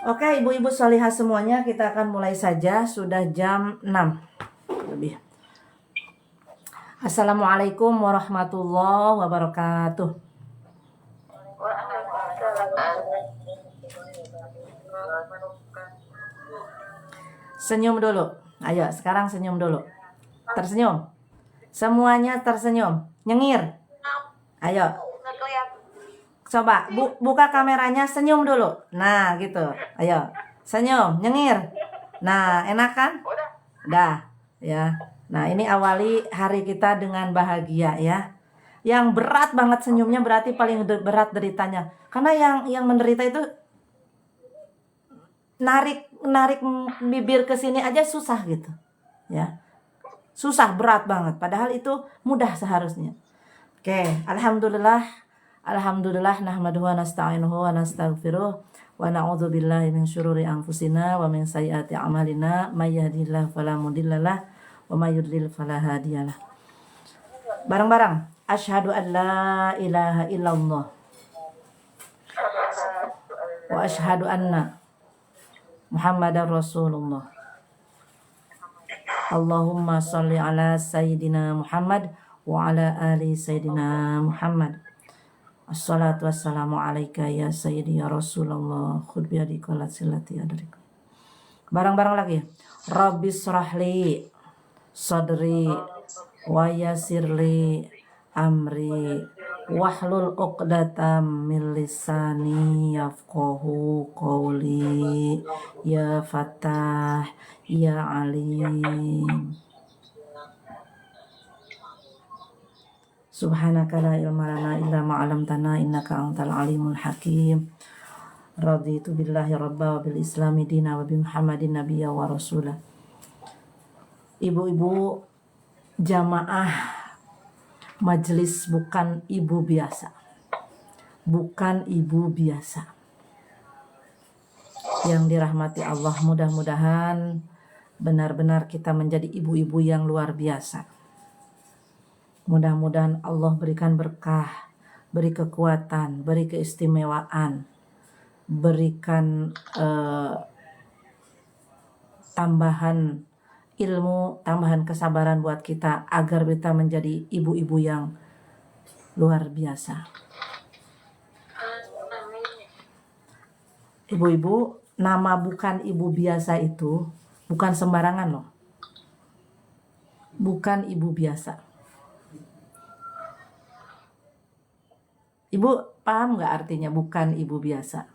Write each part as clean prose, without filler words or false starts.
Oke, ibu-ibu solihah semuanya, kita akan mulai saja. Sudah jam 6 lebih. Assalamualaikum warahmatullahi wabarakatuh. Senyum dulu. Ayo, sekarang senyum dulu. Tersenyum. Semuanya tersenyum. Nyengir. Ayo. Coba buka kameranya, senyum dulu. Nah, gitu. Ayo. Senyum, nyengir. Nah, enak kan? Dah, ya. Nah, ini awali hari kita dengan bahagia ya. Yang berat banget senyumnya berarti paling berat deritanya. Karena yang menderita itu narik bibir ke sini aja susah gitu. Ya. Susah, berat banget. Padahal itu mudah seharusnya. Oke, Alhamdulillah nahmaduhu wa nasta'inuhu wa nastaghfiruh wa na'udzu billahi min syururi anfusina wa min sayyiati a'malina may yahdihillahu fala mudhillalah wa may yudlil fala hadiyalah. Bareng-bareng. Asyhadu an la ilaha illallah wa asyhadu anna Muhammadar Rasulullah. Allahumma sholli ala sayyidina Muhammad wa ala ali sayyidina Muhammad. Assalatu wassalamu alaika ya sayyidi ya Rasulullah. Khud biyadika la silati adrika. Bareng-bareng lagi. Rabbis shrahli sadri wa yassirli amri wahlul 'uqdatam min lisani yafqahu qawli ya Fattah ya Alim. Subhanaka la ilma lana illa ma 'allamtana innaka antal alimul hakim. Raditu billahi rabba wa bil islami dina wa bi Muhammadin nabiyya wa rasula. Ibu-ibu jamaah majelis bukan ibu biasa. Bukan ibu biasa. Yang dirahmati Allah, mudah-mudahan benar-benar kita menjadi ibu-ibu yang luar biasa. Mudah-mudahan Allah berikan berkah, beri kekuatan, beri keistimewaan, berikan tambahan ilmu, tambahan kesabaran buat kita agar kita menjadi ibu-ibu yang luar biasa. Ibu-ibu, nama bukan ibu biasa itu bukan sembarangan loh. Bukan ibu biasa. Ibu paham nggak artinya bukan ibu biasa?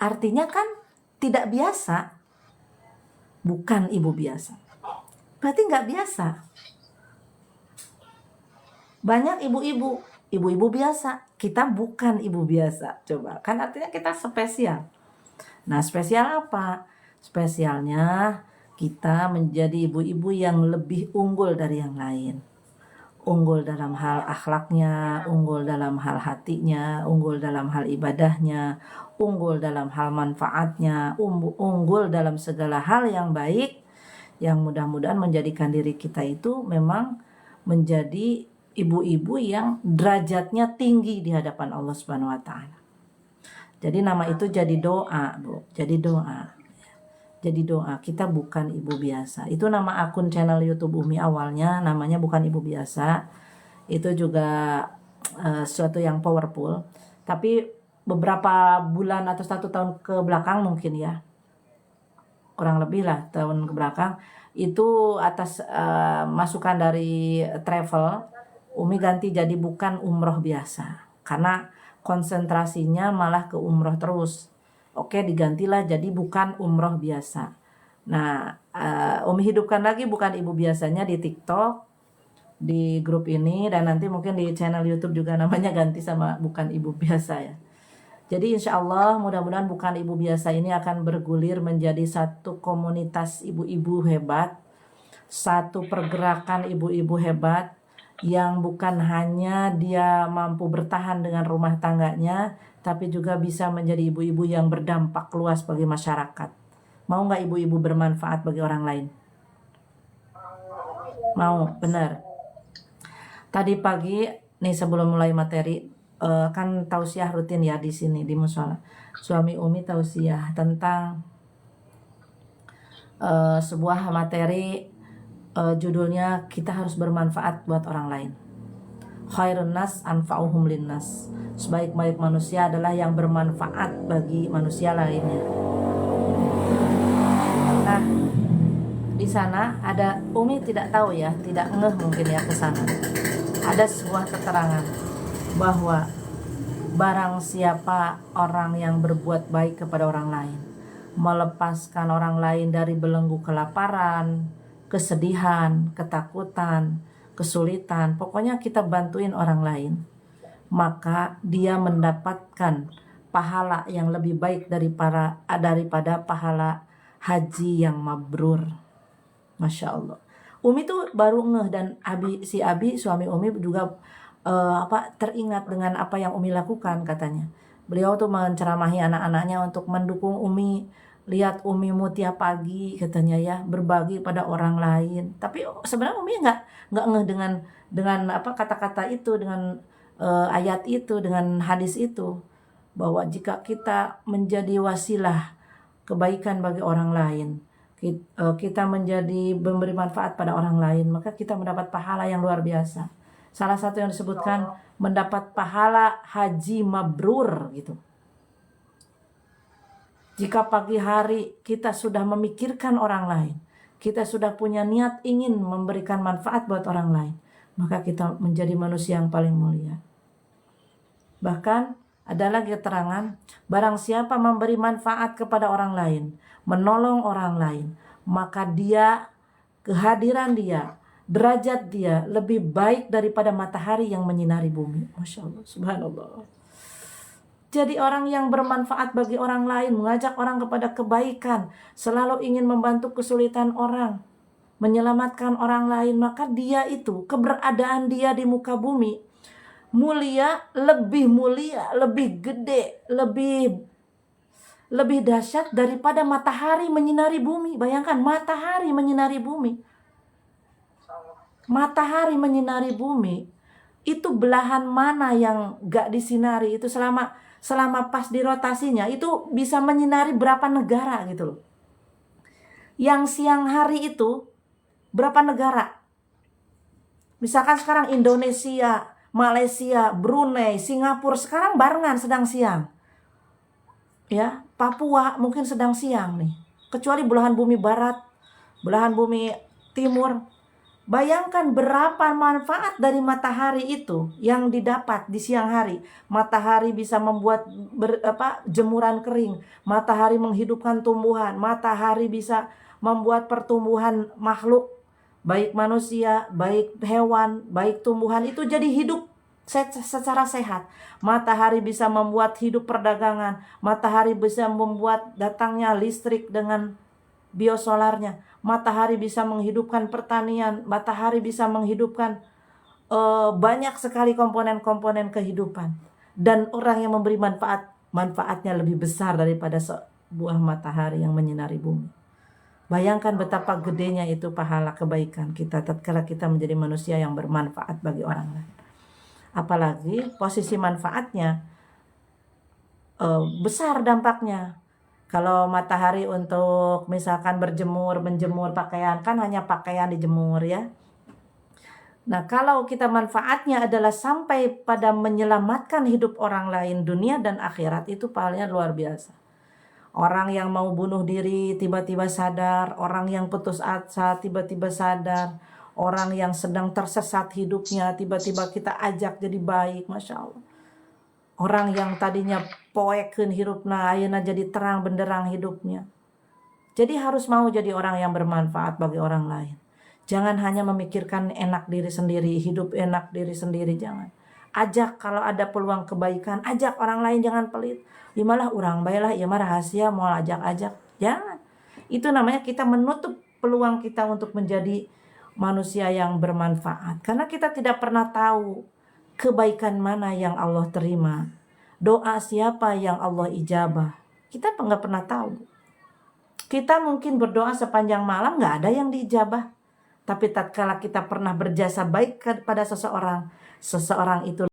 Artinya kan tidak biasa. Bukan ibu biasa. Berarti nggak biasa. Banyak ibu-ibu biasa. Kita bukan ibu biasa. Coba, kan artinya kita spesial. Nah, spesial apa? Spesialnya kita menjadi ibu-ibu yang lebih unggul dari yang lain. Unggul dalam hal akhlaknya, unggul dalam hal hatinya, unggul dalam hal ibadahnya, unggul dalam hal manfaatnya, unggul dalam segala hal yang baik, yang mudah-mudahan menjadikan diri kita itu memang menjadi ibu-ibu yang derajatnya tinggi di hadapan Allah Subhanahu wa taala. Jadi nama itu jadi doa, Bu. Jadi doa. Jadi doa, kita bukan ibu biasa. Itu nama akun channel YouTube Umi awalnya, namanya bukan ibu biasa. Itu juga sesuatu yang powerful. Tapi beberapa bulan atau 1 tahun ke belakang mungkin ya, kurang lebih lah tahun ke belakang, itu atas masukan dari travel, Umi ganti jadi bukan umroh biasa. Karena konsentrasinya malah ke umroh terus. Oke, digantilah jadi bukan umroh biasa. Nah, Umi hidupkan lagi bukan ibu biasanya di TikTok, di grup ini, dan nanti mungkin di channel YouTube juga namanya ganti sama bukan ibu biasa ya. Jadi insya Allah mudah-mudahan bukan ibu biasa ini akan bergulir menjadi satu komunitas ibu-ibu hebat, satu pergerakan ibu-ibu hebat, yang bukan hanya dia mampu bertahan dengan rumah tangganya, tapi juga bisa menjadi ibu-ibu yang berdampak luas bagi masyarakat. Mau nggak ibu-ibu bermanfaat bagi orang lain? Mau, benar. Tadi pagi, nih sebelum mulai materi, kan tausiah rutin ya di sini di musola. Suami Umi tausiah tentang sebuah materi, judulnya kita harus bermanfaat buat orang lain. Khairun nas anfa'uhum linnas. Sebaik-baik manusia adalah yang bermanfaat bagi manusia lainnya. Nah, di sana ada, Umi tidak tahu ya, tidak ngeh mungkin ya ke sana. Ada sebuah keterangan bahwa barang siapa orang yang berbuat baik kepada orang lain, melepaskan orang lain dari belenggu kelaparan, kesedihan, ketakutan, kesulitan, pokoknya kita bantuin orang lain, maka dia mendapatkan pahala yang lebih baik daripada pahala haji yang mabrur. Masya Allah. Umi tuh baru ngeh, dan si Abi suami Umi juga teringat dengan apa yang Umi lakukan. Katanya beliau tuh menceramahi anak-anaknya untuk mendukung Umi. Lihat Umimu tiap pagi, katanya ya, berbagi pada orang lain. Tapi sebenarnya Umi nggak ngeh dengan kata-kata itu, dengan ayat itu, dengan hadis itu, bahwa jika kita menjadi wasilah kebaikan bagi orang lain, kita menjadi memberi manfaat pada orang lain, maka kita mendapat pahala yang luar biasa. Salah satu yang disebutkan mendapat pahala haji mabrur gitu. Jika pagi hari kita sudah memikirkan orang lain, kita sudah punya niat ingin memberikan manfaat buat orang lain, maka kita menjadi manusia yang paling mulia. Bahkan ada lagi keterangan, barang siapa memberi manfaat kepada orang lain, menolong orang lain, maka kehadiran dia, derajat dia lebih baik daripada matahari yang menyinari bumi. Masya Allah, subhanallah. Jadi orang yang bermanfaat bagi orang lain, mengajak orang kepada kebaikan, selalu ingin membantu kesulitan orang, menyelamatkan orang lain, maka dia itu, keberadaan dia di muka bumi mulia, lebih gede, lebih dahsyat daripada matahari menyinari bumi. Bayangkan, matahari menyinari bumi. Matahari menyinari bumi, itu belahan mana yang gak disinari, itu selama pas di rotasinya, itu bisa menyinari berapa negara gitu loh. Yang siang hari itu berapa negara? Misalkan sekarang Indonesia, Malaysia, Brunei, Singapura sekarang barengan sedang siang. Ya, Papua mungkin sedang siang nih. Kecuali belahan bumi barat, belahan bumi timur. Bayangkan berapa manfaat dari matahari itu yang didapat di siang hari. Matahari bisa membuat jemuran kering, matahari menghidupkan tumbuhan, matahari bisa membuat pertumbuhan makhluk, baik manusia, baik hewan, baik tumbuhan itu jadi hidup secara sehat. Matahari bisa membuat hidup perdagangan, matahari bisa membuat datangnya listrik dengan biosolarnya, matahari bisa menghidupkan pertanian, matahari bisa menghidupkan banyak sekali komponen-komponen kehidupan. Dan orang yang memberi manfaatnya lebih besar daripada sebuah matahari yang menyinari bumi. Bayangkan betapa gedenya itu pahala kebaikan kita tatkala kita menjadi manusia yang bermanfaat bagi orang lain. Apalagi posisi manfaatnya besar dampaknya. Kalau matahari untuk misalkan menjemur pakaian, kan hanya pakaian dijemur ya. Nah, kalau kita manfaatnya adalah sampai pada menyelamatkan hidup orang lain, dunia dan akhirat, itu pahalanya luar biasa. Orang yang mau bunuh diri tiba-tiba sadar, orang yang putus asa tiba-tiba sadar, orang yang sedang tersesat hidupnya tiba-tiba kita ajak jadi baik, Masya Allah. Orang yang tadinya poekeun hirupna ayeuna jadi terang benderang hidupnya. Jadi harus mau jadi orang yang bermanfaat bagi orang lain. Jangan hanya memikirkan enak diri sendiri, hidup enak diri sendiri, jangan. Ajak kalau ada peluang kebaikan, ajak orang lain, jangan pelit. Malah urang bae lah, ieu mah rahasia mau ajak-ajak. Jangan. Itu namanya kita menutup peluang kita untuk menjadi manusia yang bermanfaat. Karena kita tidak pernah tahu kebaikan mana yang Allah terima, doa siapa yang Allah ijabah. Kita nggak pernah tahu. Kita mungkin berdoa sepanjang malam nggak ada yang diijabah. Tapi tatkala kita pernah berjasa baik kepada seseorang itu